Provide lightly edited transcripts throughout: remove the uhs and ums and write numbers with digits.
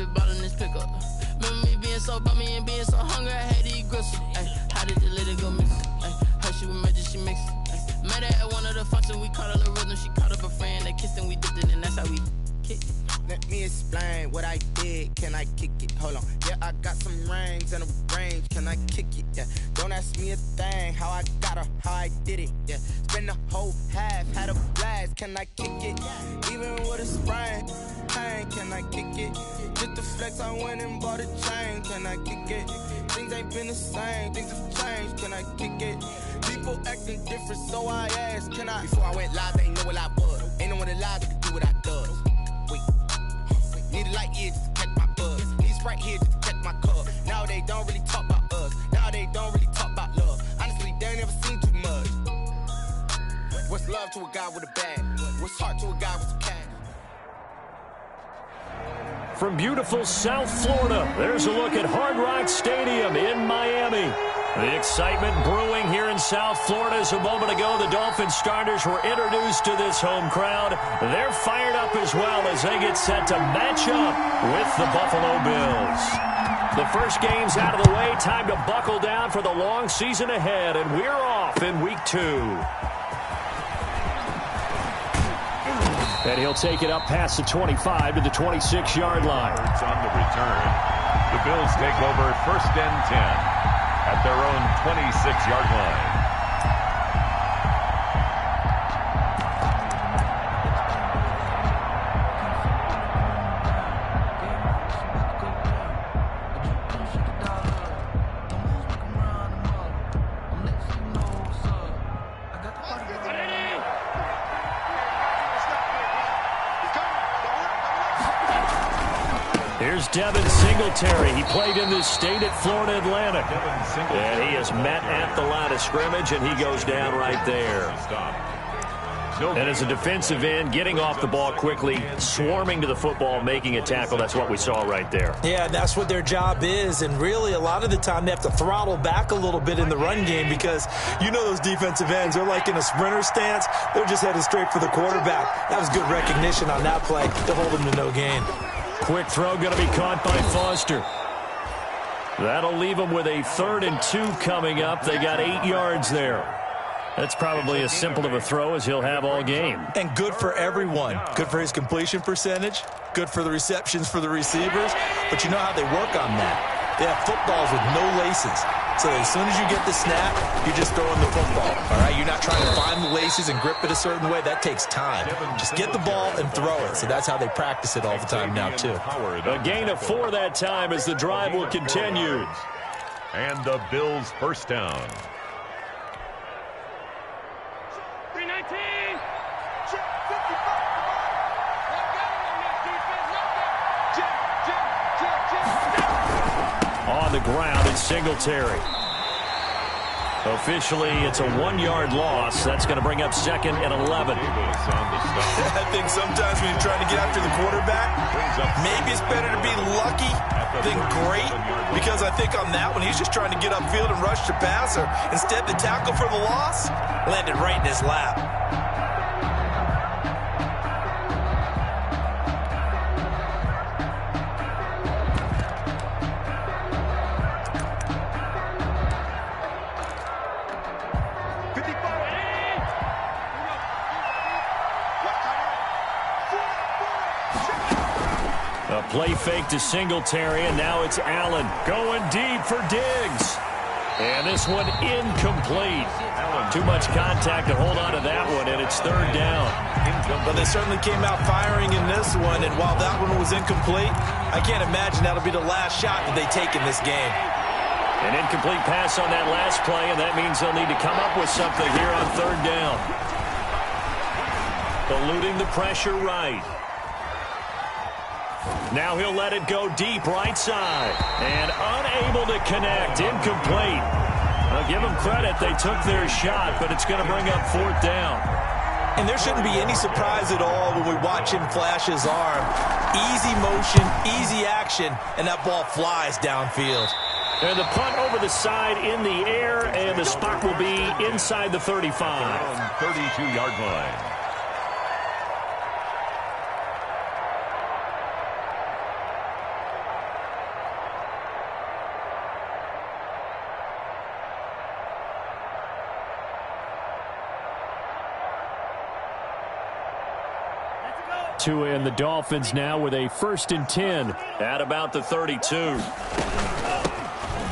be ballin' this pickup. Remember me being so bummy and being so hungry, I had to eat gristle. Ay, how did the lady go miss? Ay, how she was magic, she mixed. Met her at one of the functions, we caught her the rhythm. She caught up a friend, they kissed and we dipped it, and that's how we kicked it. Let me explain what I did. Can I kick it? Hold on. Yeah, I got some rings and a range. Can I kick it? Yeah. Don't ask me a thing. How I got her, how I did it. Yeah. Spend the whole half, had a blast. Can I kick it? Even with a sprain. Pain, can I kick it? Just the flex, I went and bought a chain. Can I kick it? Things ain't been the same. Things have changed. Can I kick it? People acting different, so I asked. Can I? Before I went live, they ain't know what I was. Ain't no one alive that could do what I does. Wait. Need a light here just to catch my buzz. Need Sprite here just to catch my cup. Now they don't really talk about us. Now they don't really talk about love. Honestly, they ain't never seen too much. What's love to a guy with a bag? What's heart to a guy with some cash? From beautiful South Florida, there's a look at Hard Rock Stadium in Miami. The excitement brewing here in South Florida as a moment ago the Dolphins starters were introduced to this home crowd. They're fired up as well as they get set to match up with the Buffalo Bills. The first game's out of the way. Time to buckle down for the long season ahead, and we're off in week 2. And he'll take it up past the 25 to the 26-yard line. On the return, the Bills take over 1st and 10 at their own 26-yard line. Here's Devin Singletary. He played in this state at Florida Atlantic. And he is met at the line of scrimmage, and he goes down right there. And as a defensive end, getting off the ball quickly, swarming to the football, making a tackle, that's what we saw right there. Yeah, that's what their job is. And really, a lot of the time, they have to throttle back a little bit in the run game because you know those defensive ends, they're like in a sprinter stance. They're just headed straight for the quarterback. That was good recognition on that play to hold him to no gain. Quick throw going to be caught by Foster. That'll leave them with a 3rd and 2 coming up. They got 8 yards there. That's probably as simple of a throw as he'll have all game. And good for everyone. Good for his completion percentage. Good for the receptions for the receivers. But you know how they work on that. They have footballs with no laces. So as soon as you get the snap, you're just throwing the football. All right, you're not trying to find the laces and grip it a certain way. That takes time. Just get the ball and throw it. So that's how they practice it all the time now, too. A gain of 4 that time as the drive will continue. And the Bills' first down. 319. On the ground, it's Singletary. Officially, it's a 1-yard loss. That's going to bring up 2nd and 11. I think sometimes when you're trying to get after the quarterback, maybe it's better to be lucky than great, because I think on that one, he's just trying to get upfield and rush the passer. Instead, the tackle for the loss landed right in his lap. A play fake to Singletary, and now it's Allen going deep for Diggs. And this one incomplete. Too much contact to hold on to that one, and it's 3rd down. But they certainly came out firing in this one, and while that one was incomplete, I can't imagine that'll be the last shot that they take in this game. An incomplete pass on that last play, and that means they'll need to come up with something here on 3rd down. Eluding the pressure right. Now he'll let it go deep right side. And unable to connect. Incomplete. I'll give them credit. They took their shot, but it's going to bring up 4th down. And there shouldn't be any surprise at all when we watch him flash his arm. Easy motion, easy action, and that ball flies downfield. And the punt over the side in the air, and the spot will be inside the 35. 32-yard line. Tua and the Dolphins now with a 1st and 10 at about the 32.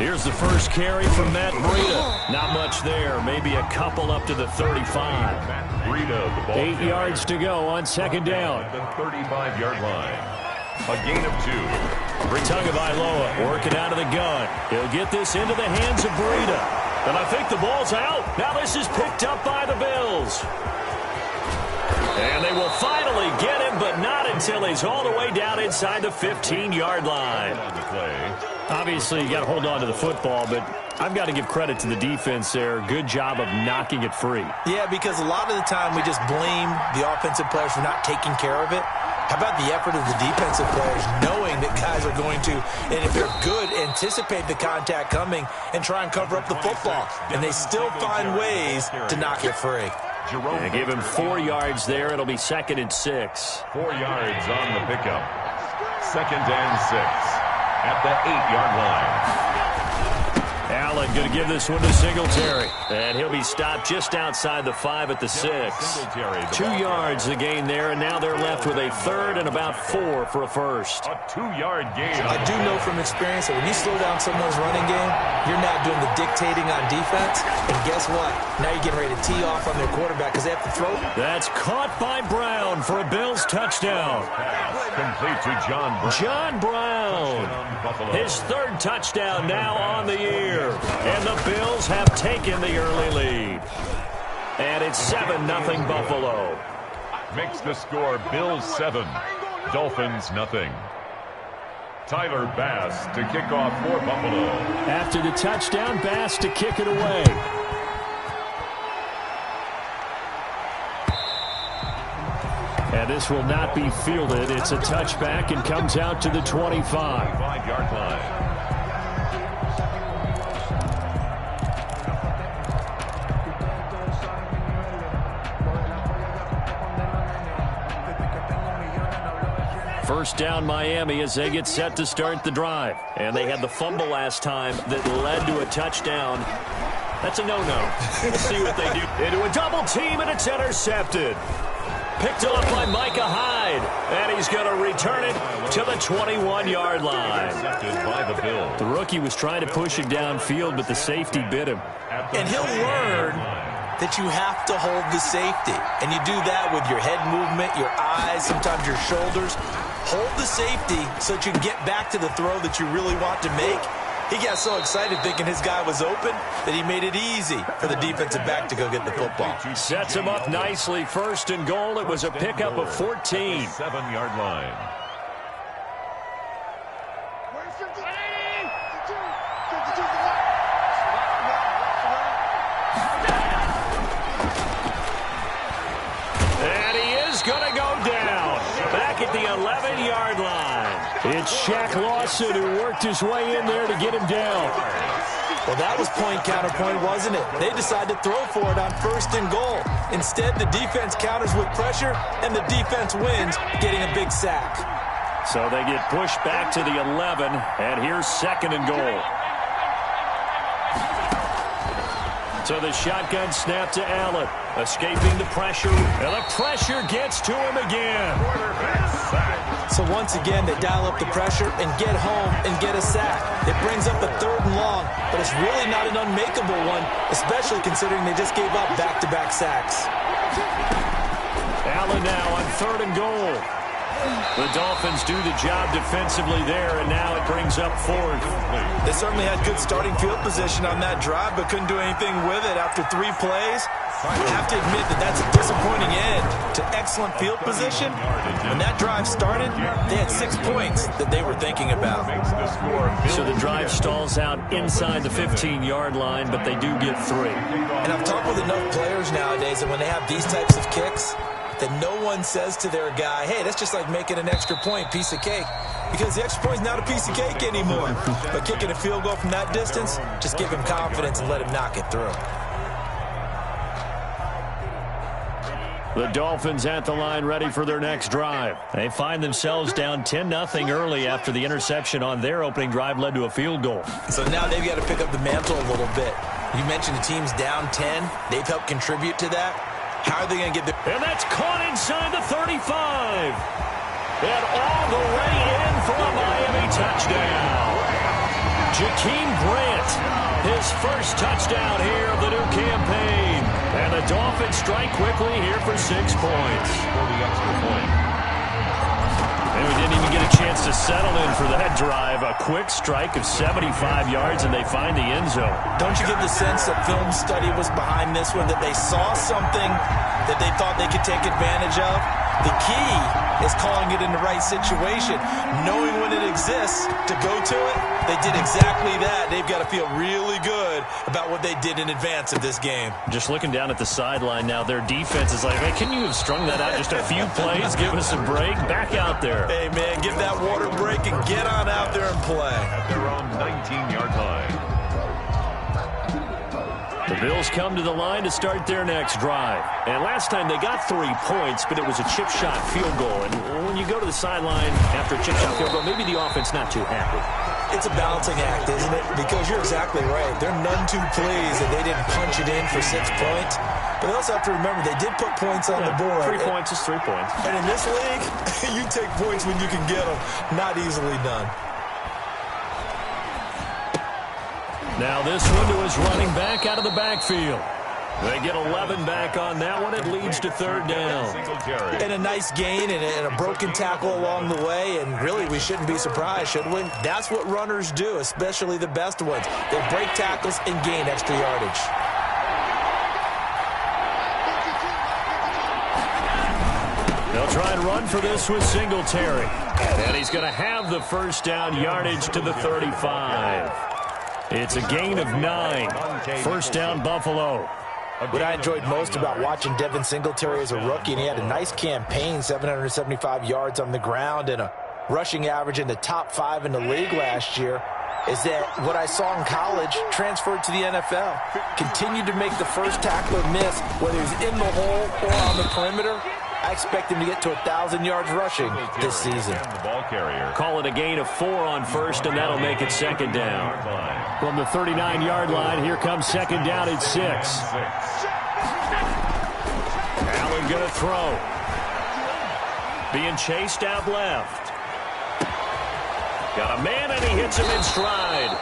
Here's the first carry from Matt Breida. Not much there. Maybe a couple up to the 35. Matt Breida, the ball 8 yards to go on 2nd down. at the 35-yard line. A gain of 2. Tagovailoa working out of the gun. He'll get this into the hands of Breida. And I think the ball's out. Now this is picked up by the Bills. And they will finally get him, but not until he's all the way down inside the 15-yard line. Obviously, you got to hold on to the football, but I've got to give credit to the defense there. Good job of knocking it free. Yeah, because a lot of the time we just blame the offensive players for not taking care of it. How about the effort of the defensive players knowing that guys are going to, and if they're good, anticipate the contact coming and try and cover up the football. And they still find ways to knock it free. And give him 4 yards there. It'll be 2nd and 6. 4 yards on the pickup. 2nd and 6 at the 8-yard line. Allen going to give this one to Singletary. And he'll be stopped just outside the 5 at the 6. 2 yards the gain there, and now they're left with a 3rd and about 4 for a first. A 2-yard gain. I do know from experience that when you slow down someone's running game, you're now doing the dictating on defense. And guess what? Now you're getting ready to tee off on their quarterback because they have to throw. That's caught by Brown for a Bills touchdown. Complete to John Brown. John Brown. His 3rd touchdown now on the year. And the Bills have taken the early lead. And it's 7-0 Buffalo. Makes the score Bills 7, Dolphins nothing. Tyler Bass to kick off for Buffalo. After the touchdown, Bass to kick it away. And this will not be fielded. It's a touchback and comes out to the 25. 5-yard line. First down Miami as they get set to start the drive. And they had the fumble last time that led to a touchdown. That's a no-no. We'll see what they do. Into a double team, and it's intercepted. Picked off by Micah Hyde. And he's going to return it to the 21-yard line. Intercepted by the Bills. The rookie was trying to push it downfield, but the safety bit him. And he'll learn that you have to hold the safety. And you do that with your head movement, your eyes, sometimes your shoulders. Hold the safety so that you can get back to the throw that you really want to make. He got so excited thinking his guy was open that he made it easy for the defensive back to go get the football. Sets him up nicely. 1st and goal. It was a pickup of 14. 7-yard line. And he is going to go down. Back at the 11-yard line. It's Shaq Lawson who worked his way in there to get him down. Well, that was point counterpoint, wasn't it? They decided to throw for it on 1st and goal. Instead, the defense counters with pressure, and the defense wins, getting a big sack. So they get pushed back to the 11, and here's 2nd and goal. So the shotgun snap to Allen, escaping the pressure, and the pressure gets to him again. So once again, they dial up the pressure and get home and get a sack. It brings up a 3rd and long, but it's really not an unmakeable one, especially considering they just gave up back-to-back sacks. Allen now on 3rd and goal. The Dolphins do the job defensively there, and now it brings up 4th. They certainly had good starting field position on that drive, but couldn't do anything with it after 3 plays. You have to admit that that's a disappointing end to excellent field position. When that drive started, they had 6 points that they were thinking about. So the drive stalls out inside the 15-yard line, but they do get 3. And I've talked with enough players nowadays that when they have these types of kicks, that no one says to their guy, hey, that's just like making an extra point, piece of cake. Because the extra point is not a piece of cake anymore. But kicking a field goal from that distance, just give him confidence and let him knock it through. The Dolphins at the line ready for their next drive. They find themselves down 10-0 early after the interception on their opening drive led to a field goal. So now they've got to pick up the mantle a little bit. You mentioned the team's down 10. They've helped contribute to that. How are they going to get there? And that's caught inside the 35. And all the way in for a Miami touchdown. Jakeem Grant, his first touchdown here of the new campaign. And the Dolphins strike quickly here for 6 points. For the extra point. And we didn't even get a chance to settle in for that drive. A quick strike of 75 yards, and they find the end zone. Don't you get the sense that film study was behind this one, that they saw something that they thought they could take advantage of? The key is calling it in the right situation, knowing when it exists to go to it. They did exactly that. They've got to feel really good about what they did in advance of this game. Just looking down at the sideline now, their defense is like, hey, can you have strung that out just a few plays? Give us a break. Back out there. Hey, man, give that water break and get on out there and play. At their own 19-yard line. The Bills come to the line to start their next drive. And last time they got 3 points, but it was a chip shot field goal. And when you go to the sideline after a chip shot field goal, maybe the offense not too happy. It's a balancing act, isn't it? Because you're exactly right. They're none too pleased that they didn't punch it in for 6 points. But they also have to remember they did put points on the board. 3 points is 3 points. And in this league, you take points when you can get them. Not easily done. Now this one to his running back out of the backfield. They get 11 back on that one. It leads to 3rd down. And a nice gain and a broken tackle along the way. And really, we shouldn't be surprised, should we? That's what runners do, especially the best ones. They break tackles and gain extra yardage. They'll try and run for this with Singletary. And he's going to have the first down yardage to the 35. It's a gain of 9. First down, Buffalo. What I enjoyed most about watching Devin Singletary as a rookie, and he had a nice campaign, 775 yards on the ground and a rushing average in the top 5 in the league last year, is that what I saw in college transferred to the NFL. Continued to make the first tackler miss, whether he's in the hole or on the perimeter. I expect him to get to 1,000 yards rushing this season. The ball carrier. Call it a gain of 4 on first, and that'll make it 2nd down. From the 39-yard line, here comes 2nd down at 6. Allen going to throw. Being chased out left. Got a man, and he hits him in stride.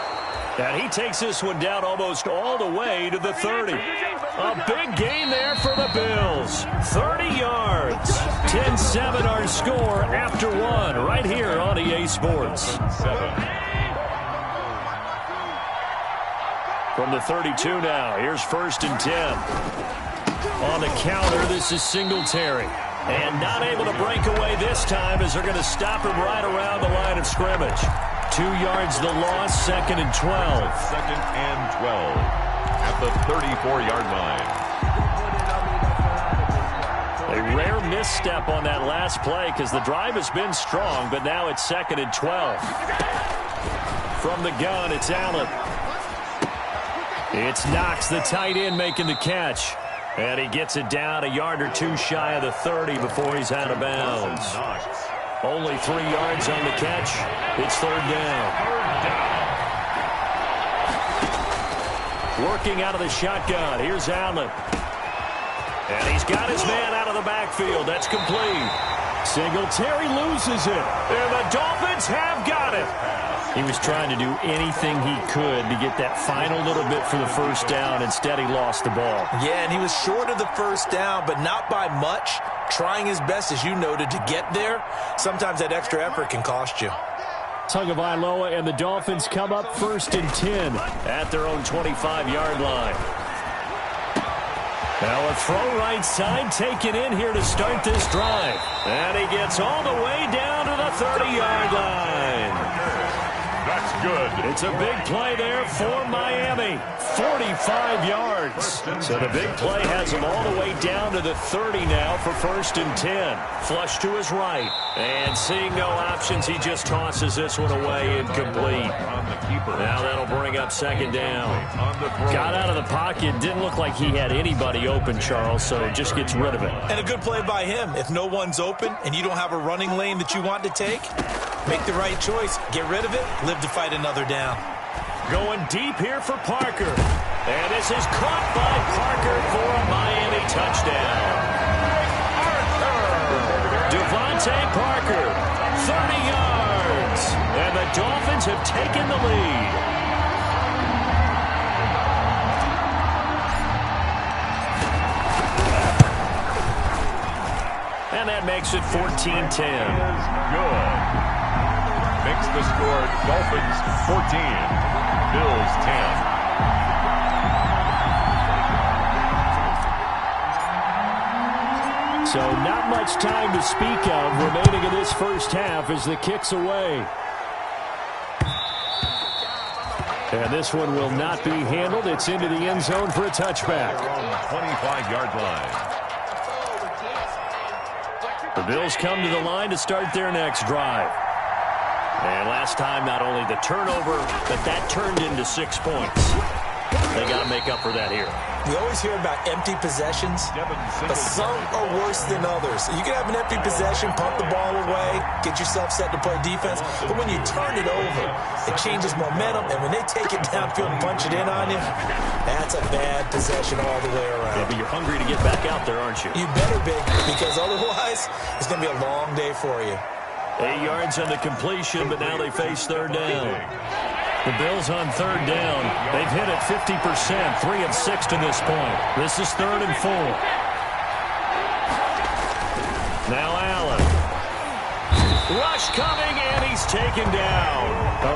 And he takes this one down almost all the way to the 30. A big gain there for the Bills. 30 yards. 10-7 our score after 1 right here on EA Sports. 7. From the 32 now, here's 1st and 10. On the counter, this is Singletary. And not able to break away this time as they're going to stop him right around the line of scrimmage. 2 yards the loss, 2nd and 12. 2nd and 12 at the 34-yard line. A rare misstep on that last play because the drive has been strong, but now it's 2nd and 12. From the gun, it's Allen. It's Knox, the tight end, making the catch. And he gets it down a yard or 2 shy of the 30 before he's out of bounds. Only 3 yards on the catch. It's 3rd down. Working out of the shotgun. Here's Allen. And he's got his man out of the backfield. That's complete. Singletary loses it. And the Dolphins have got it. He was trying to do anything he could to get that final little bit for the first down. Instead, he lost the ball. Yeah, and he was short of the first down, but not by much. Trying his best, as you noted, to get there. Sometimes that extra effort can cost you. Tagovailoa and the Dolphins come up 1st and 10 at their own 25-yard line. Now a throw right side taken in here to start this drive. And he gets all the way down to the 30-yard line. That's good. It's a big play there for Miami. 45 yards. So the big play has him all the way down to the 30 now for 1st and 10. Flush to his right. And seeing no options, he just tosses this one away incomplete. Now that'll bring up 2nd down. Got out of the pocket. Didn't look like he had anybody open, Charles, so just gets rid of it. And a good play by him. If no one's open and you don't have a running lane that you want to take, make the right choice. Get rid of it. Live to fight another down. Going deep here for Parker. And this is caught by Parker for a Miami touchdown. Devontae Parker, 30 yards. And the Dolphins have taken the lead. And that makes it 14-10. Good. Makes the score Dolphins 14, Bills 10. So not much time to speak of remaining in this first half as the kick's away. And this one will not be handled. It's into the end zone for a touchback. 25-yard line. The Bills come to the line to start their next drive. And last time, not only the turnover, but that turned into 6 points. They got to make up for that here. We always hear about empty possessions, but some are worse than others. You can have an empty possession, pump the ball away, get yourself set to play defense, but when you turn it over, it changes momentum, and when they take it downfield and punch it in on you, that's a bad possession all the way around. Yeah, but you're hungry to get back out there, aren't you? You better be, because otherwise, it's going to be a long day for you. 8 yards on the completion, but now they face third down. The Bills on third down. They've hit it 50%, 3 of 6 to this point. This is 3rd and 4. Now Allen. Rush coming, and he's taken down.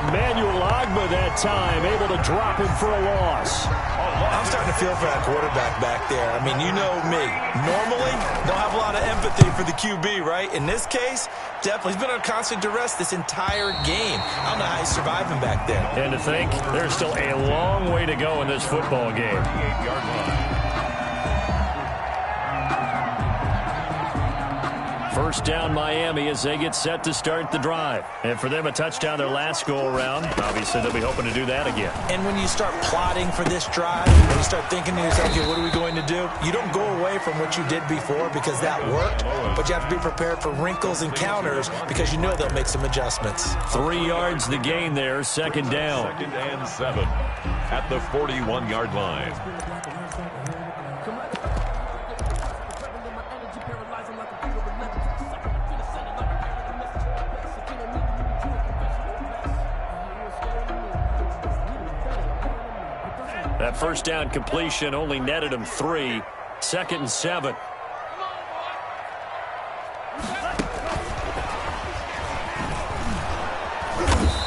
Emmanuel Ogbah that time, able to drop him for a loss. I'm starting to feel for that quarterback back there. I mean, you know me. Normally, don't have a lot of empathy for the QB, right? In this case, definitely. He's been under constant duress this entire game. I don't know how he's surviving back there. And to think, there's still a long way to go in this football game. 38-yard line. First down Miami as they get set to start the drive. And for them, a touchdown their last go-around. Obviously, they'll be hoping to do that again. And when you start plotting for this drive, when you start thinking to yourself, okay, what are we going to do? You don't go away from what you did before because that worked, but you have to be prepared for wrinkles and counters because you know they'll make some adjustments. 3 yards the gain there, second down. 2nd and 7 at the 41-yard line. That first down completion only netted him 3. 2nd and 7.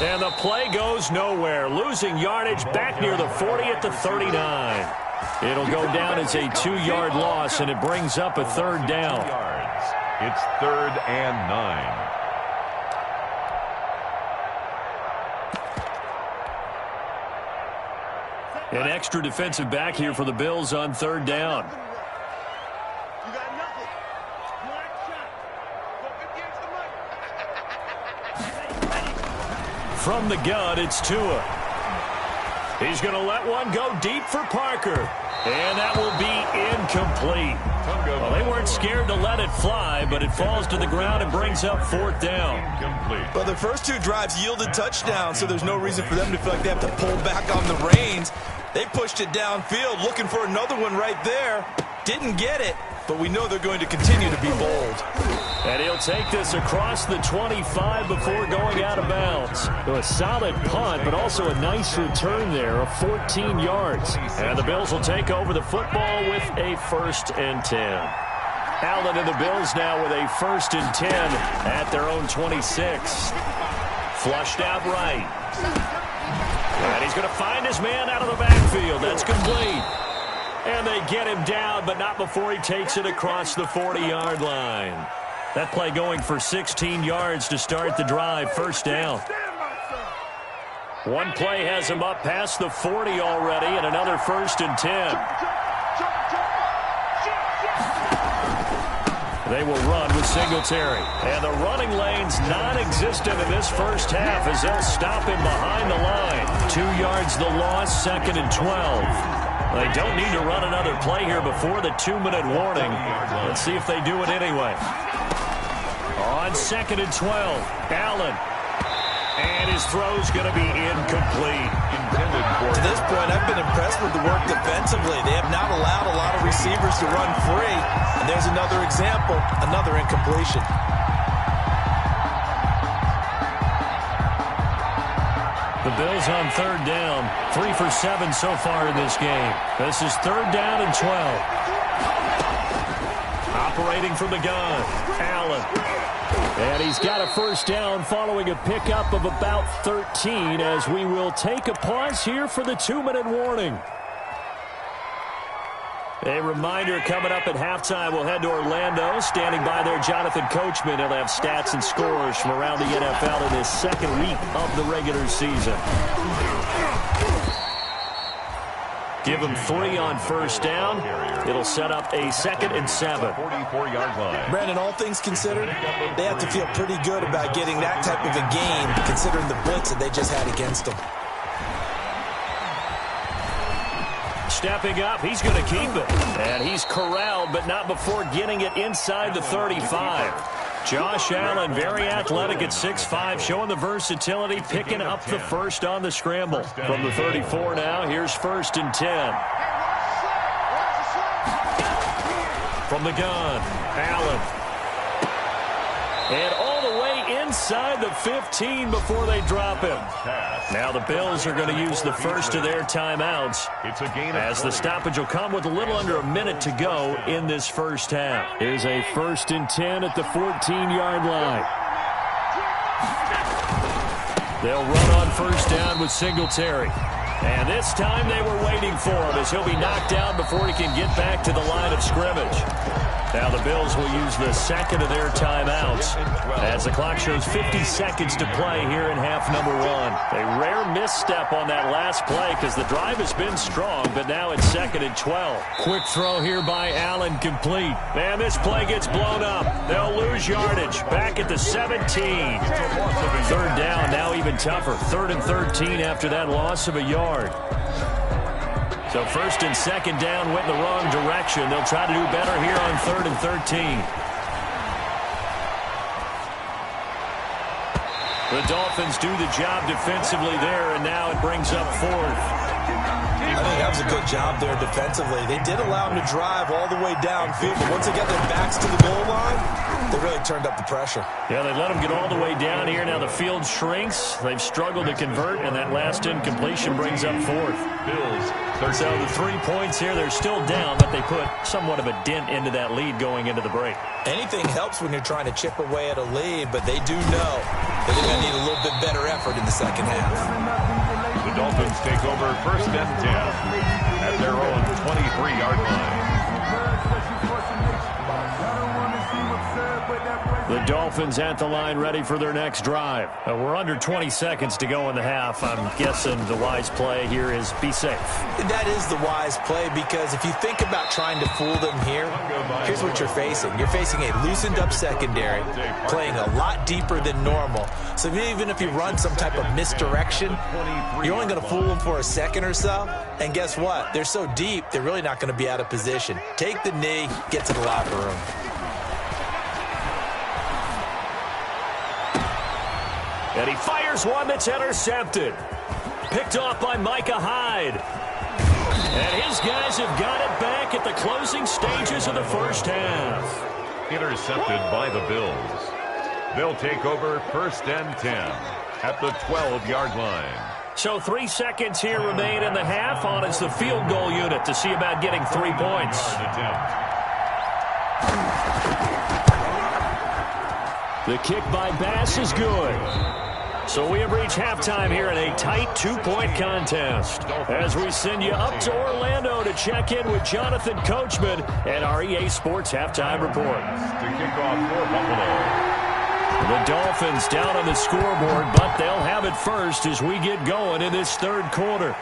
And the play goes nowhere. Losing yardage back near the 40 at the 39. It'll go down as a 2-yard loss, and it brings up a third down. It's 3rd and 9. An extra defensive back here for the Bills on third down. From the gun, it's Tua. He's going to let one go deep for Parker. And that will be incomplete. Well, they weren't scared to let it fly, but it falls to the ground and brings up 4th down. Well, the first 2 drives yielded touchdowns, so there's no reason for them to feel like they have to pull back on the reins. They pushed it downfield, looking for another one right there. Didn't get it, but we know they're going to continue to be bold. And he'll take this across the 25 before going out of bounds. So a solid punt, but also a nice return there of 14 yards. And the Bills will take over the football with a 1st and 10. Allen and the Bills now with a 1st and 10 at their own 26. Flushed out right. And he's going to find his man out of the backfield. That's complete. And they get him down, but not before he takes it across the 40-yard line. That play going for 16 yards to start the drive. 1st down. One play has him up past the 40 already, and another 1st and 10. They will run with Singletary. And the running lane's non-existent in this first half as they'll stop him behind the line. 2 yards the loss, 2nd and 12. They don't need to run another play here before the 2-minute warning. Let's see if they do it anyway. On 2nd and 12, Allen. And his throw's going to be incomplete. To this point, I've been impressed with the work defensively. They have not allowed a lot of receivers to run free. And there's another example, another incompletion. The Bills on third down. 3 for 7 so far in this game. This is third down and 12. Operating from the gun, Allen. And he's got a first down following a pickup of about 13 as we will take a pause here for the 2-minute warning. A reminder coming up at halftime, we'll head to Orlando. Standing by there, Jonathan Coachman. He'll have stats and scores from around the NFL in his second week of the regular season. Give him 3 on first down. It'll set up a 2nd and 7. 44-yard line. Brandon, all things considered, they have to feel pretty good about getting that type of a gain, considering the blitz that they just had against them. Stepping up, he's going to keep it. And he's corralled, but not before getting it inside the 35. Josh Allen, very athletic at 6'5", showing the versatility, picking up the first on the scramble. From the 34 now, here's 1st and 10. From the gun, Allen. And all the way inside the 15 before they drop him. Now the Bills are going to use the first of their timeouts as the stoppage will come with a little under a minute to go in this first half. Here's a 1st and 10 at the 14-yard line. They'll run on first down with Singletary. And this time they were waiting for him as he'll be knocked down before he can get back to the line of scrimmage. Now the Bills will use the second of their timeouts as the clock shows 50 seconds to play here in half number 1. A rare misstep on that last play because the drive has been strong, but now it's 2nd and 12. Quick throw here by Allen, complete. Man, this play gets blown up. They'll lose yardage. Back at the 17. Third down, now even tougher. 3rd and 13 after that loss of a yard. So 1st and 2nd down went in the wrong direction. They'll try to do better here on 3rd and 13. The Dolphins do the job defensively there, and now it brings up 4th. I think that was a good job there defensively. They did allow them to drive all the way downfield, but once they got their backs to the goal line, they really turned up the pressure. Yeah, they let them get all the way down here. Now the field shrinks. They've struggled to convert, and that last incompletion brings up 4th. Bills. So the 3 points here, they're still down, but they put somewhat of a dent into that lead going into the break. Anything helps when you're trying to chip away at a lead, but they do know that they're going to need a little bit better effort in the second half. The Dolphins take over 1st and 10 at their own 23-yard line. The Dolphins at the line ready for their next drive. We're under 20 seconds to go in the half. I'm guessing the wise play here is be safe. That is the wise play because if you think about trying to fool them here, here's what you're facing. You're facing a loosened up secondary, playing a lot deeper than normal. So even if you run some type of misdirection, you're only going to fool them for a second or so. And guess what? They're so deep, they're really not going to be out of position. Take the knee, get to the locker room. And he fires one that's intercepted. Picked off by Micah Hyde. And his guys have got it back at the closing stages of the first half. Intercepted by the Bills. They'll take over 1st and 10 at the 12-yard line. So 3 seconds here remain in the half. On is the field goal unit to see about getting 3 points. The kick by Bass is good. So we have reached halftime here in a tight 2-point contest. As we send you up to Orlando to check in with Jonathan Coachman and our EA Sports Halftime Report. To kick off for Buffalo. The Dolphins down on the scoreboard, but they'll have it first as we get going in this 3rd quarter.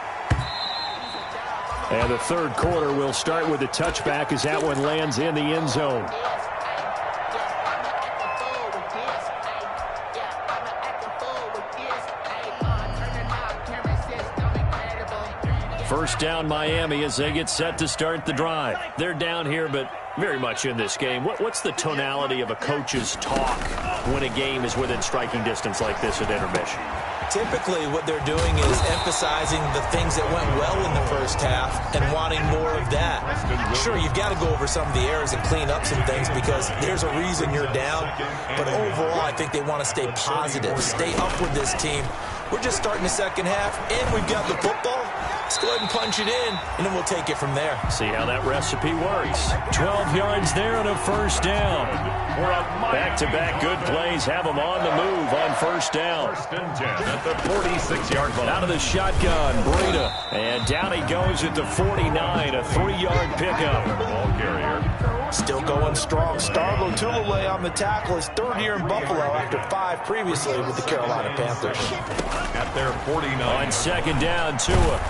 And the 3rd quarter will start with a touchback as that one lands in the end zone. First down Miami as they get set to start the drive. They're down here, but very much in this game. What's the tonality of a coach's talk when a game is within striking distance like this at intermission? Typically, what they're doing is emphasizing the things that went well in the first half and wanting more of that. Sure, you've got to go over some of the errors and clean up some things because there's a reason you're down. But overall, I think they want to stay positive, stay up with this team. We're just starting the second half, and we've got the football. Let's go ahead and punch it in, and then we'll take it from there. See how that recipe works. 12 yards there and a first down. Back-to-back good plays have them on the move on first down. First and 10 at the 46-yard line. Out of the shotgun, Breida. And down he goes at the 49, a 3-yard pickup. Ball carrier. Still going strong. Starlo Tulale on the tackle. His third year in Buffalo after 5 previously with the Carolina Panthers. At their 49. On second down, Tua.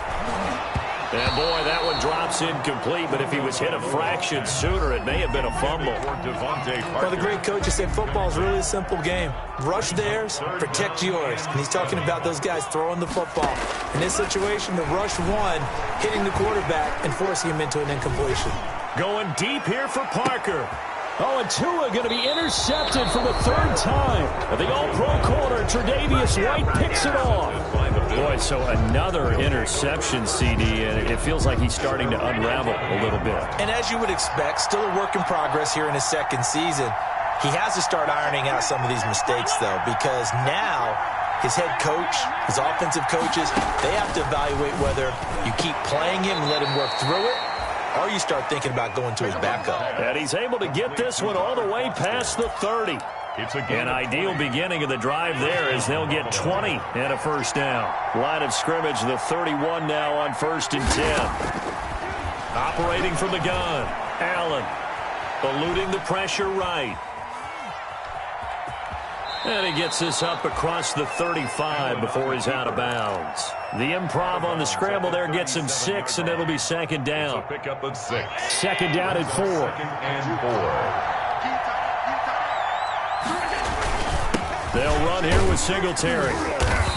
And boy, that one drops incomplete, but if he was hit a fraction sooner, it may have been a fumble. Well, the great coach said football is really a simple game. Rush theirs, protect yours. And he's talking about those guys throwing the football. In this situation, the rush one, hitting the quarterback and forcing him into an incompletion. Going deep here for Parker. Oh, and Tua going to be intercepted for the 3rd time. The all-pro corner, Tre'Davious White, picks it off. Boy, so another interception, CD, and it feels like he's starting to unravel a little bit. And as you would expect, still a work in progress here in his second season. He has to start ironing out some of these mistakes, though, because now his head coach, his offensive coaches, they have to evaluate whether you keep playing him and let him work through it, or you start thinking about going to his backup. And he's able to get this one all the way past the 30. It's An ideal beginning of the drive there as they'll get 20 and a first down. Line of scrimmage, the 31 now on 1st and 10. Operating from the gun, Allen. Eluding the pressure right. And he gets this up across the 35 before he's out of bounds. The improv on the scramble there gets him 6, and it'll be second down. Pick up at 6. Second down at 4. Second and 4. They'll run here with Singletary.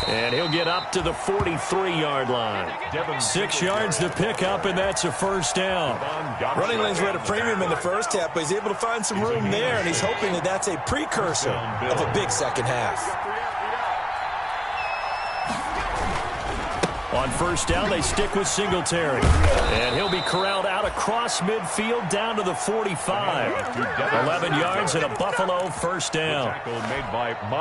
And he'll get up to the 43-yard line. 6 yards to pick up, and that's a first down. Running lanes were at a premium in the first half, but he's able to find some room there, and he's hoping that that's a precursor of a big second half. On first down, they stick with Singletary. And he'll be corralled out across midfield down to the 45. 11 yards and a Buffalo first down.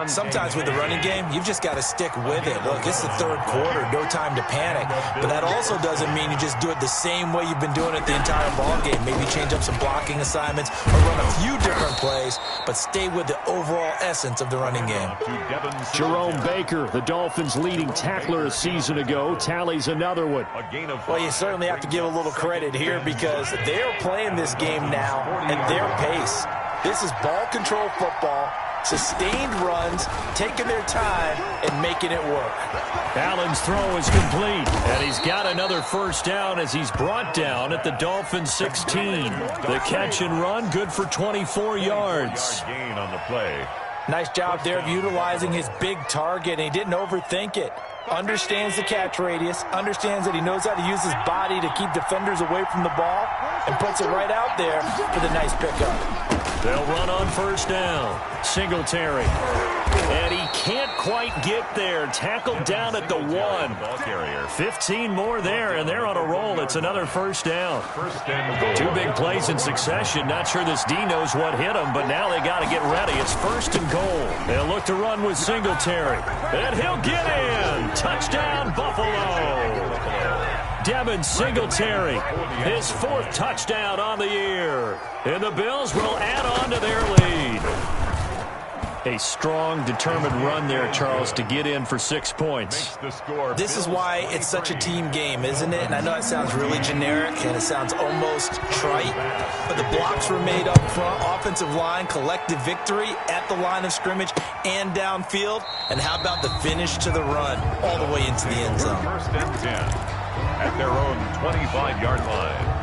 Sometimes with the running game, you've just got to stick with it. Look, it's the 3rd quarter, no time to panic. But that also doesn't mean you just do it the same way you've been doing it the entire ball game. Maybe change up some blocking assignments or run a few different plays, but stay with the overall essence of the running game. Jerome Baker, the Dolphins' leading tackler a season ago, tallies another one. Well, you certainly have to give a little credit here because they're playing this game now at their pace. This is ball control football, sustained runs, taking their time and making it work. Allen's throw is complete, and he's got another first down as he's brought down at the Dolphins' 16. The catch and run, good for 24 yards. Gain on the play. Nice job there of utilizing his big target, and he didn't overthink it. Understands the catch radius, understands that he knows how to use his body to keep defenders away from the ball, and puts it right out there for the nice pickup. They'll run on first down. Singletary. And he can't quite get there. Tackled down at the 1. Ball carrier. 15 more there, and they're on a roll. It's another first down. First and goal. 2 big plays in succession. Not sure this D knows what hit him, but now they got to get ready. It's first and goal. They'll look to run with Singletary. And he'll get in. Touchdown, Buffalo. Devin Singletary, his 4th touchdown on the year. And the Bills will add on to their lead. A strong, determined run there, Charles, to get in for 6 points. This is why it's such a team game, isn't it? And I know it sounds really generic and it sounds almost trite, but the blocks were made up front, offensive line, collective victory at the line of scrimmage and downfield. And how about the finish to the run all the way into the end zone? First and 10 at their own 25-yard line.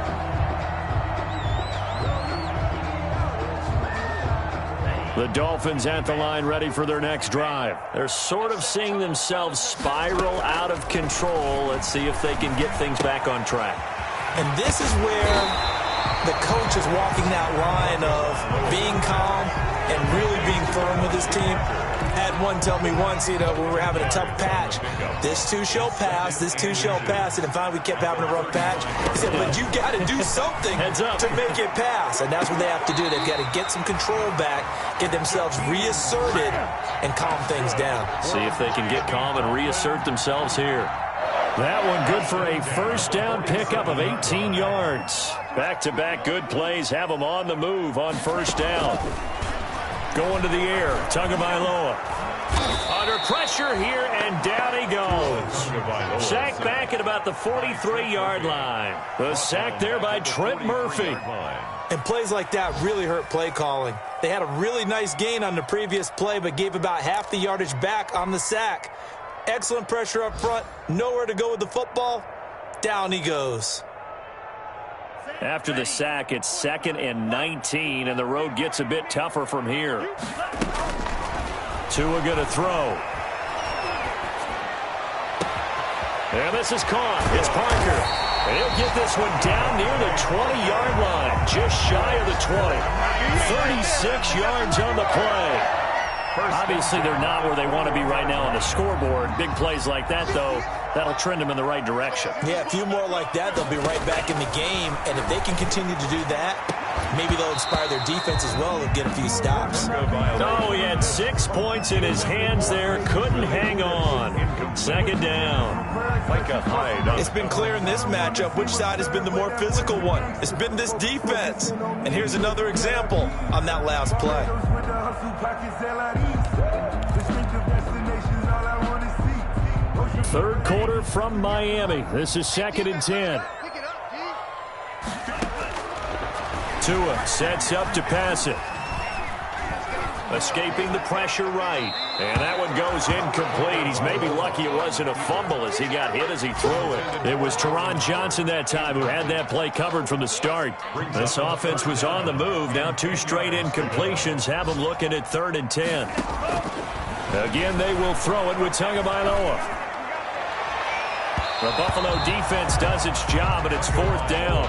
The Dolphins at the line ready for their next drive. They're sort of seeing themselves spiral out of control. Let's see if they can get things back on track. And this is where the coach is walking that line of being calm and really being firm with his team. Had one tell me once, when we were having a tough patch, this too shall pass, this too shall pass, and if finally we kept having a rough patch, he said, but you got to do something to make it pass, and that's what they have to do. They've got to get some control back, get themselves reasserted, and calm things down. See if they can get calm and reassert themselves here. That one good for a first down pickup of 18 yards. Back-to-back good plays have them on the move on first down. Going to the air, Tagovailoa. Under pressure here, and down he goes. Sacked back at about the 43-yard line. The sack there by Trent Murphy. And plays like that really hurt play calling. They had a really nice gain on the previous play, but gave about half the yardage back on the sack. Excellent pressure up front. Nowhere to go with the football. Down he goes. After the sack, it's 2nd and 19, and the road gets a bit tougher from here. Tua going to throw. And this is caught. It's Parker. And he'll get this one down near the 20-yard line, just shy of the 20. 36 yards on the play. Obviously, they're not where they want to be right now on the scoreboard. Big plays like that, though, that'll trend them in the right direction. Yeah, a few more like that, they'll be right back in the game. And if they can continue to do that, maybe they'll inspire their defense as well and get a few stops. Oh, he had 6 points in his hands there. Couldn't hang on. 2nd down. It's been clear in this matchup which side has been the more physical one. It's been this defense. And here's another example on that last play. Third quarter from Miami. This is 2nd and 10. Tua sets up to pass it. Escaping the pressure right. And that one goes incomplete. He's maybe lucky it wasn't a fumble as he got hit as he threw it. It was Teron Johnson that time who had that play covered from the start. This offense was on the move. Now 2 straight incompletions have them looking at 3rd and 10. Again, they will throw it with Tagovailoa. The Buffalo defense does its job, and it's 4th down.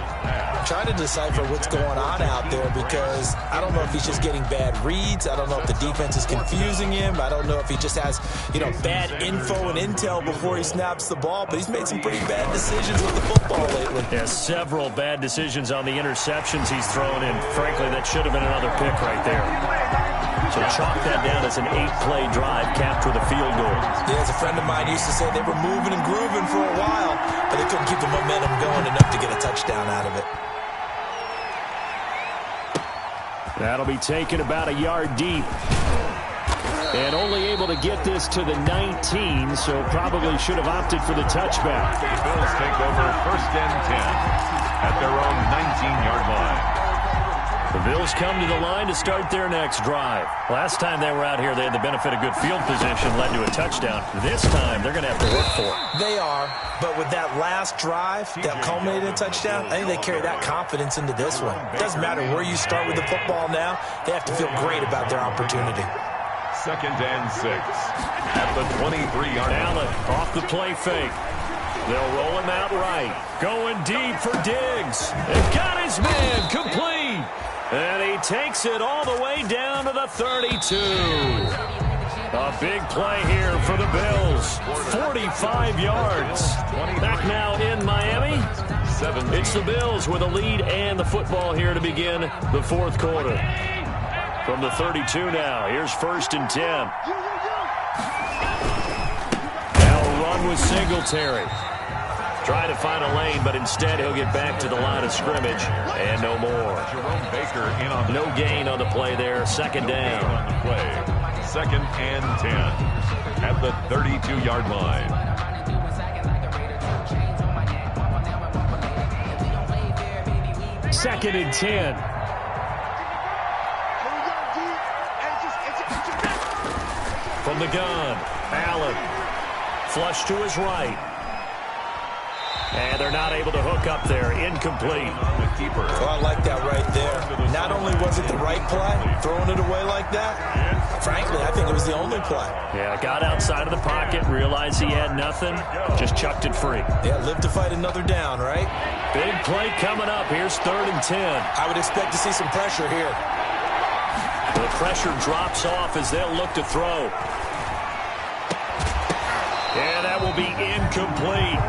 I'm trying to decipher what's going on out there because I don't know if he's just getting bad reads. I don't know if the defense is confusing him. I don't know if he just has, bad info and intel before he snaps the ball. But he's made some pretty bad decisions with the football lately. Yeah, several bad decisions on the interceptions he's thrown, and frankly, that should have been another pick right there. So chalk that down as an 8-play drive capped with a field goal. Yeah, as a friend of mine used to say, they were moving and grooving for a while, but they couldn't keep the momentum going enough to get a touchdown out of it. That'll be taken about a yard deep. And only able to get this to the 19, so probably should have opted for the touchback. The Bills take over 1st and 10 at their own 19-yard line. The Bills come to the line to start their next drive. Last time they were out here, they had the benefit of good field position, led to a touchdown. This time, they're going to have to work for it. They are, but with that last drive that culminated in a touchdown, I think they carry that confidence into this one. It doesn't matter where you start with the football now. They have to feel great about their opportunity. 2nd and 6 at the 23-yard line. Allen off the play fake. They'll roll him out right. Going deep for Diggs. They've got his man complete. And he takes it all the way down to the 32. A big play here for the Bills. 45 yards. Back now in Miami. It's the Bills with a lead and the football here to begin the 4th quarter. From the 32 now, here's 1st and 10. Now run with Singletary. Try to find a lane, but instead he'll get back to the line of scrimmage, and no more. Jerome Baker in on no gain on the play there. 2nd down. On the play. 2nd and 10 at the 32-yard line. Second and 10. From the gun, Allen. Flush to his right. And they're not able to hook up there. Incomplete. Well, I like that right there. Not only was it the right play, throwing it away like that, frankly, I think it was the only play. Yeah, got outside of the pocket, realized he had nothing, just chucked it free. Yeah, live to fight another down, right? Big play coming up. Here's 3rd and 10. I would expect to see some pressure here. The pressure drops off as they'll look to throw. And that will be incomplete.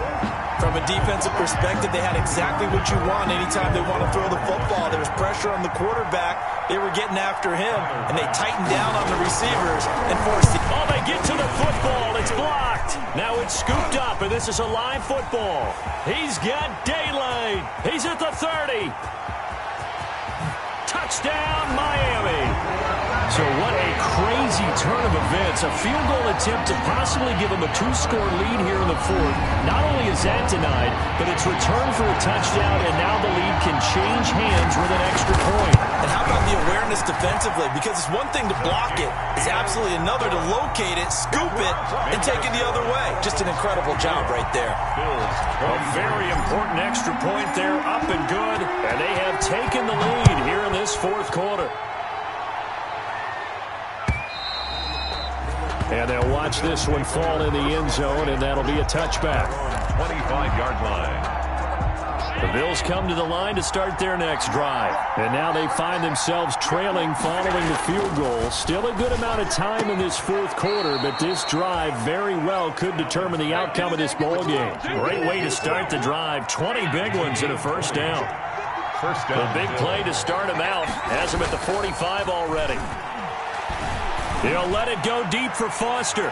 From a defensive perspective, they had exactly what you want anytime they want to throw the football. There was pressure on the quarterback. They were getting after him, and they tightened down on the receivers and forced it. Oh, they get to the football. It's blocked. Now it's scooped up, and this is a live football. He's got daylight. He's at the 30. Touchdown, Miami. So what a crazy turn of events. A field goal attempt to possibly give them a 2-score lead here in the fourth. Not only is that denied, but it's returned for a touchdown, and now the lead can change hands with an extra point. And how about the awareness defensively? Because it's one thing to block it. It's absolutely another to locate it, scoop it, and take it the other way. Just an incredible job right there. A very important extra point there, up and good. And they have taken the lead here in this fourth quarter. And they'll watch this one fall in the end zone, and that'll be a touchback. 25-yard line. The Bills come to the line to start their next drive. And now they find themselves trailing following the field goal. Still a good amount of time in this fourth quarter, but this drive very well could determine the outcome of this ball game. Great way to start the drive. 20 big ones and a first down. First down. A big play to start him out. Has him at the 45 already. He'll let it go deep for Foster.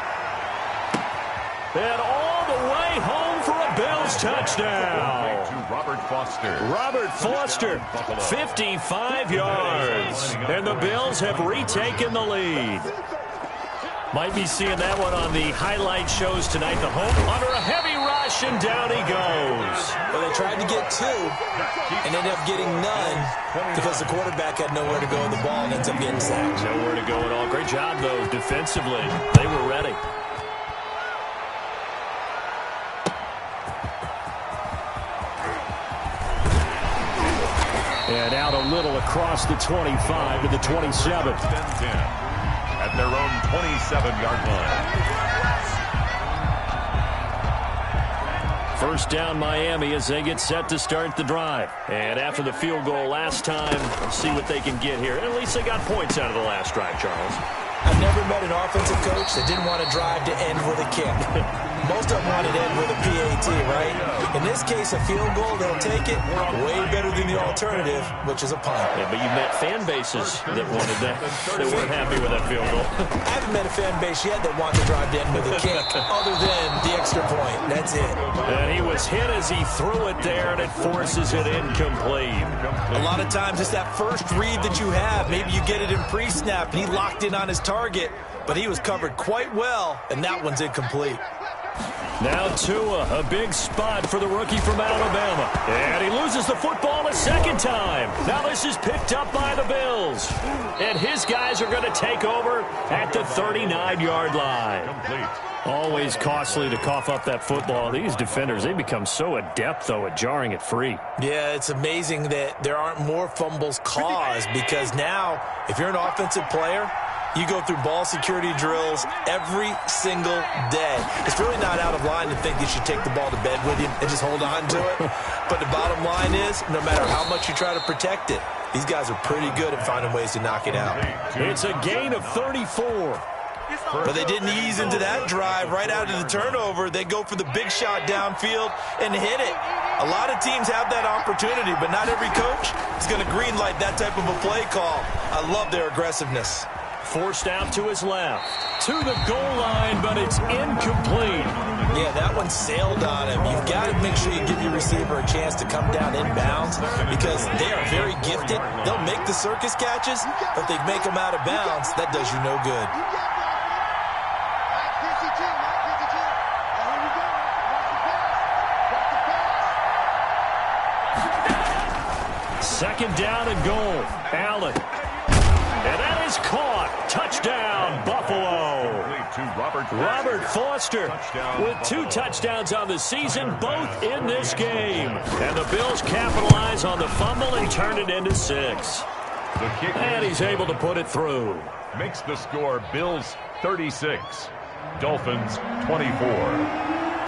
And all the way home for a Bills touchdown. To Robert Foster. Robert Foster, 55 yards. And the Bills have retaken the lead. Might be seeing that one on the highlight shows tonight. The home under a heavy rush, and down he goes. Well, they tried to get two and ended up getting none because the quarterback had nowhere to go with the ball and ends up getting sacked. Nowhere to go at all. Great job, though, defensively. They were ready. And out a little across the 25 to the 27. At their own 27-yard line. First down, Miami, as they get set to start the drive. And after the field goal last time, we'll see what they can get here. And at least they got points out of the last drive, Charles. I've never met an offensive coach that didn't want to drive to end with a kick. Most of them want it to end with a PAT, right? In this case, a field goal, they'll take it. Way better than the alternative, which is a punt. Yeah, but you met fan bases that wanted that, that weren't happy with that field goal. I haven't met a fan base yet that wants to drive to end with a kick, other than the extra point. That's it. And he was hit as he threw it there, and it forces it incomplete. A lot of times, it's that first read that you have. Maybe you get it in pre-snap, and he locked in on his target, but he was covered quite well, and that one's incomplete. Now Tua, a big spot for the rookie from Alabama. And he loses the football a second time. Now this is picked up by the Bills. And his guys are going to take over at the 39-yard line. Complete. Always costly to cough up that football. These defenders, they become so adept, though, at jarring it free. Yeah, it's amazing that there aren't more fumbles caused, because now, if you're an offensive player, you go through ball security drills every single day. It's really not out of line to think you should take the ball to bed with you and just hold on to it. But the bottom line is, no matter how much you try to protect it, these guys are pretty good at finding ways to knock it out. It's a gain of 34. But they didn't ease into that drive right out of the turnover. They go for the big shot downfield and hit it. A lot of teams have that opportunity, but not every coach is going to greenlight that type of a play call. I love their aggressiveness. Forced out to his left. To the goal line, but it's incomplete. Yeah, that one sailed on him. You've got to make sure you give your receiver a chance to come down inbounds, because they are very gifted. They'll make the circus catches, but if they make them out of bounds, that does you no good. Second down and goal. Allen. And that is caught. Touchdown, Buffalo. Robert Foster with 2 touchdowns on the season, both in this game. And the Bills capitalize on the fumble and turn it into 6. And he's able to put it through. Makes the score Bills 36, Dolphins 24.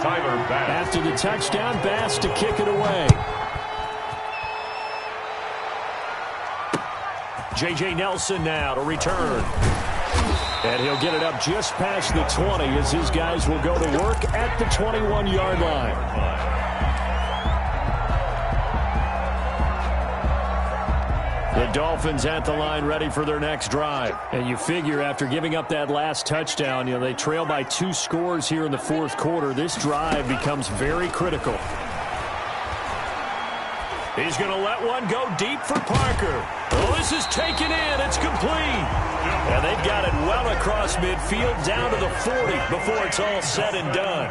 Tyler Bass. After the touchdown, Bass to kick it away. J.J. Nelson now to return. And he'll get it up just past the 20 as his guys will go to work at the 21-yard line. The Dolphins at the line ready for their next drive. And you figure after giving up that last touchdown, they trail by 2 scores here in the fourth quarter. This drive becomes very critical. He's going to let one go deep for Parker. Oh, this is taken in. It's complete. And they've got it well across midfield down to the 40 before it's all said and done.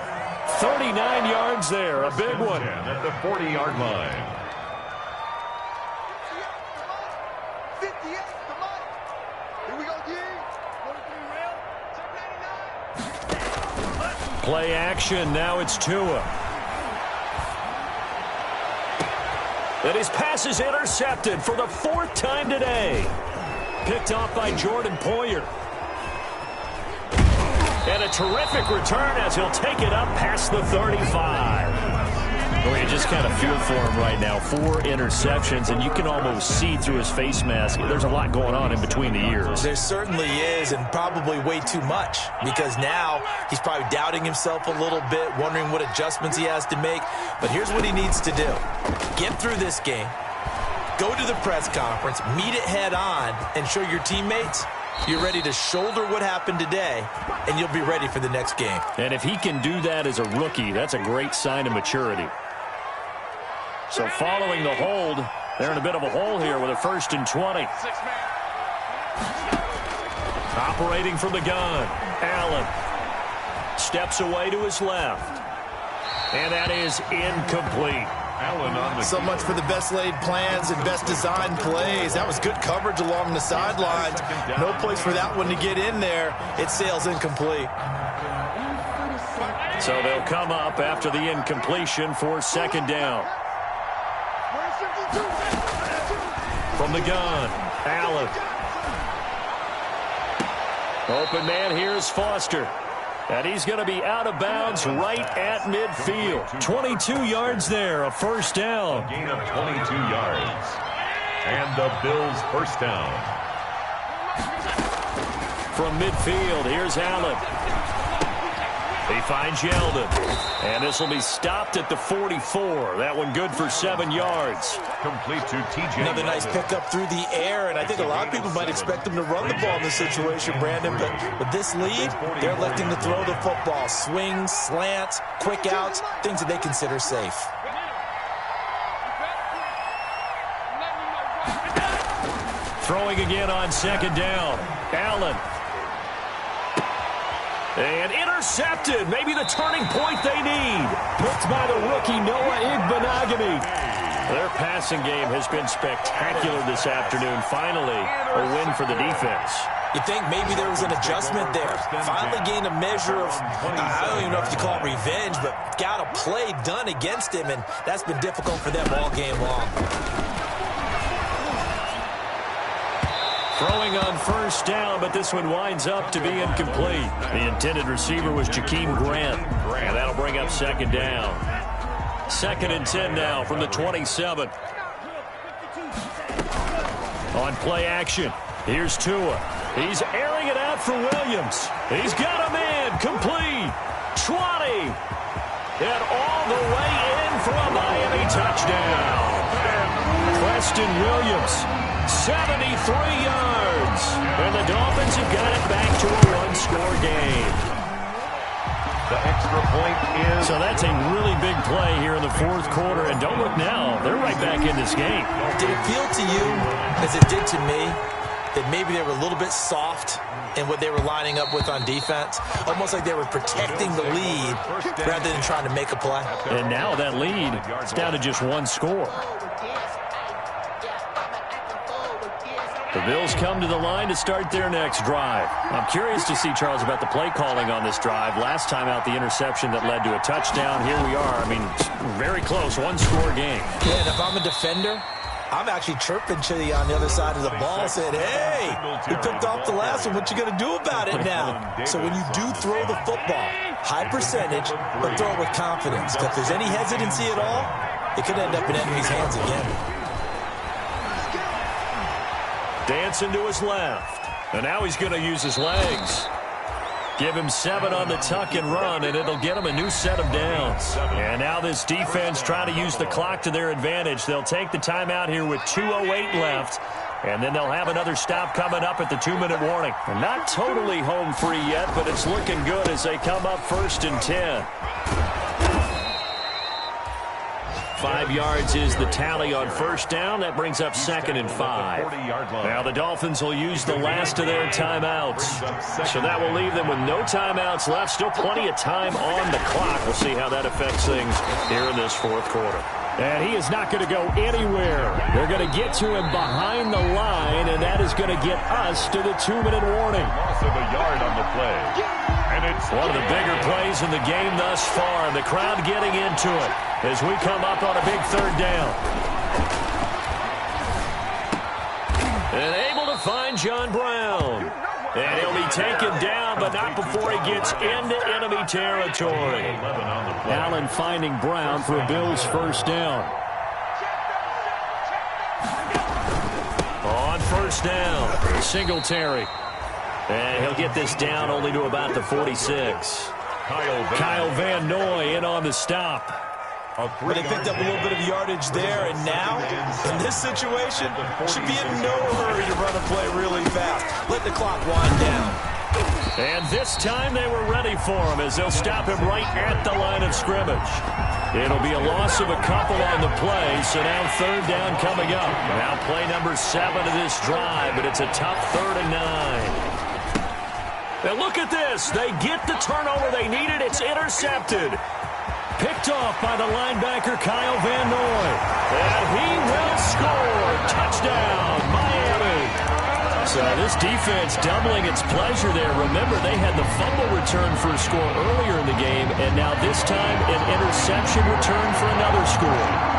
39 yards there, a big one. At the 40-yard line. Play action. Now it's Tua. And his pass is intercepted for the 4th time today. Picked off by Jordan Poyer. And a terrific return as he'll take it up past the 35. Well, you just kind of feel for him right now. 4 interceptions, and you can almost see through his face mask. There's a lot going on in between the ears. There certainly is, and probably way too much, because now he's probably doubting himself a little bit, wondering what adjustments he has to make. But here's what he needs to do. Get through this game, go to the press conference, meet it head on, and show your teammates you're ready to shoulder what happened today, and you'll be ready for the next game. And if he can do that as a rookie, that's a great sign of maturity. So following the hold, they're in a bit of a hole here with a 1st and 20. Operating from the gun, Allen steps away to his left. And that is incomplete. Allen on the So much for the best laid plans and best designed plays. That was good coverage along the sidelines. No place for that one to get in there. It sails incomplete. So they'll come up after the incompletion for 2nd down. From the gun, Allen. Open man here is Foster. And he's going to be out of bounds right at midfield. 22 yards there, a 1st down. gain of 22 yards. And the Bills' 1st down. From midfield, here's Allen. He finds Yeldon. And this will be stopped at the 44. That one good for 7 yards. Complete to T.J. Another nice pickup through the air, and I think a lot of people might expect them to run the ball in this situation, Brandon, but with this lead, they're electing to throw the football. Swings, slants, quick outs, things that they consider safe. Throwing again on 2nd down. Allen. And intercepted. Maybe the turning point they need. Picked by the rookie, Noah Igbenogany. Their passing game has been spectacular this afternoon. Finally, a win for the defense. You think maybe there was an adjustment there. Finally gained a measure of, I don't even know if you call it revenge, but got a play done against him, and that's been difficult for them all game long. Throwing on 1st down, but this one winds up to be incomplete. The intended receiver was Jakeem Grant. And that'll bring up 2nd down. 2nd and 10 now from the 27. On play action, here's Tua. He's airing it out for Williams. He's got a man, complete. 20. And all the way in for a Miami touchdown. Preston Williams. 73 yards. And the Dolphins have got it back to a 1-score game. The extra point is... So that's a really big play here in the 4th quarter. And don't look now, they're right back in this game. Did it feel to you, as it did to me, that maybe they were a little bit soft in what they were lining up with on defense? Almost like they were protecting the lead rather than trying to make a play. And now that lead is down to just 1 score. The Bills come to the line to start their next drive. I'm curious to see, Charles, about the play calling on this drive. Last time out, the interception that led to a touchdown. Here we are. I mean, very close, 1-score game. Yeah, and if I'm a defender, I'm actually chirping to you on the other side of the ball, saying, hey, we picked off the last one. What you going to do about it now? So when you do throw the football, high percentage, but throw it with confidence. If there's any hesitancy at all, it could end up in enemy's hands again. Dancing to his left. And now he's going to use his legs. Give him 7 on the tuck and run, and it'll get him a new set of downs. And now this defense trying to use the clock to their advantage. They'll take the timeout here with 2:08 left, and then they'll have another stop coming up at the 2-minute warning. And not totally home free yet, but it's looking good as they come up 1st and 10. 5 yards is the tally on 1st down. That brings up 2nd and 5. Now the Dolphins will use the last of their timeouts. So that will leave them with no timeouts left. Still plenty of time on the clock. We'll see how that affects things here in this 4th quarter. And he is not going to go anywhere. They're going to get to him behind the line, and that is going to get us to the 2-minute warning. Loss of a yard on the play. And it's one of the bigger plays in the game thus far. And the crowd getting into it as we come up on a big 3rd down. And able to find John Brown. And he'll be taken down, but not before he gets into enemy territory. Allen finding Brown for Bills' 1st down. On 1st down, Singletary. And he'll get this down only to about the 46. Kyle Van Noy in on the stop. But they picked up a little bit of yardage there, and now, in this situation, should be in no hurry to run a play really fast. Let the clock wind down. And this time they were ready for him as they'll stop him right at the line of scrimmage. It'll be a loss of a couple on the play, so now 3rd down coming up. Now play number 7 of this drive, but it's a tough 3rd and 9. Now look at this. They get the turnover they needed. It's intercepted. Picked off by the linebacker, Kyle Van Noy. And he will score. Touchdown, Miami. So this defense doubling its pleasure there. Remember, they had the fumble return for a score earlier in the game, and now this time an interception return for another score.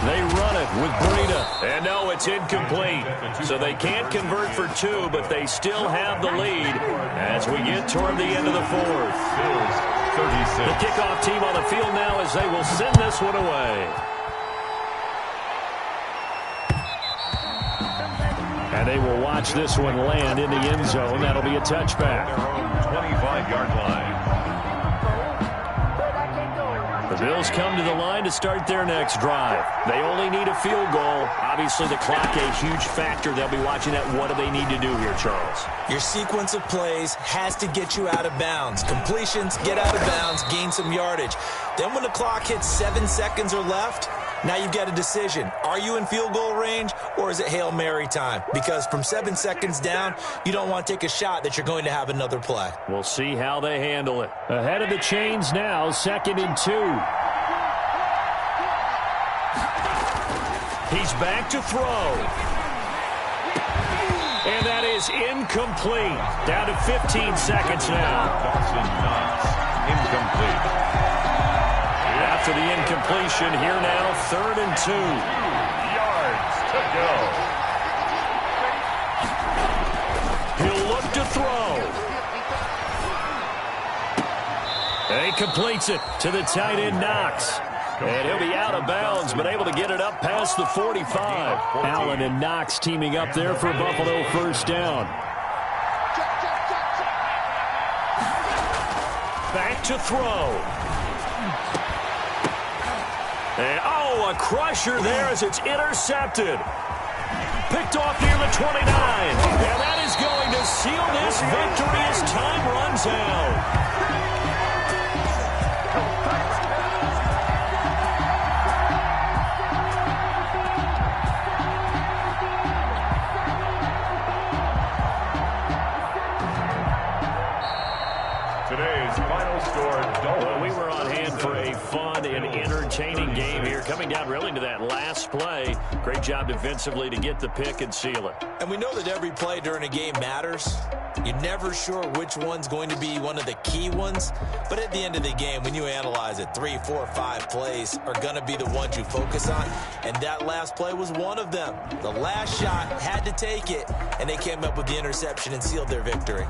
They run it with Breida. And no, it's incomplete. So they can't convert for 2, but they still have the lead as we get toward the end of the 4th. The kickoff team on the field now as they will send this one away. And they will watch this one land in the end zone. That'll be a touchback. 25-yard line. The Bills come to the line to start their next drive. They only need a field goal. Obviously, the clock a huge factor. They'll be watching that. What do they need to do here, Charles? Your sequence of plays has to get you out of bounds. Completions, get out of bounds, gain some yardage. Then when the clock hits 7 seconds or left, now you've got a decision. Are you in field goal range, or is it Hail Mary time? Because from 7 seconds down, you don't want to take a shot that you're going to have another play. We'll see how they handle it. Ahead of the chains now, 2nd and 2. He's back to throw. And that is incomplete. Down to 15 seconds now. Incomplete. After the incompletion, here now, 3rd and 2. Yards to go. He'll look to throw. And he completes it to the tight end, Knox. And he'll be out of bounds, but able to get it up past the 45. Allen and Knox teaming up there for Buffalo 1st down. Back to throw. And, a crusher there as it's intercepted. Picked off near the 29. And that is going to seal this victory as time runs out. Today's final score, Well, we were on hand for a fun and entertaining game here. Coming down really to that last play. Great job defensively to get the pick and seal it. And we know that every play during a game matters. You're never sure which one's going to be one of the key ones. But at the end of the game, when you analyze it, 3, 4, 5 plays are going to be the ones you focus on. And that last play was one of them. The last shot had to take it, and they came up with the interception and sealed their victory.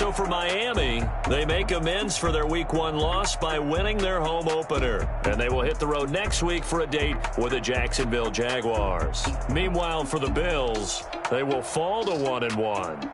So for Miami, they make amends for their Week 1 loss by winning their home opener. And they will hit the road next week for a date with the Jacksonville Jaguars. Meanwhile, for the Bills, they will fall to 1-1.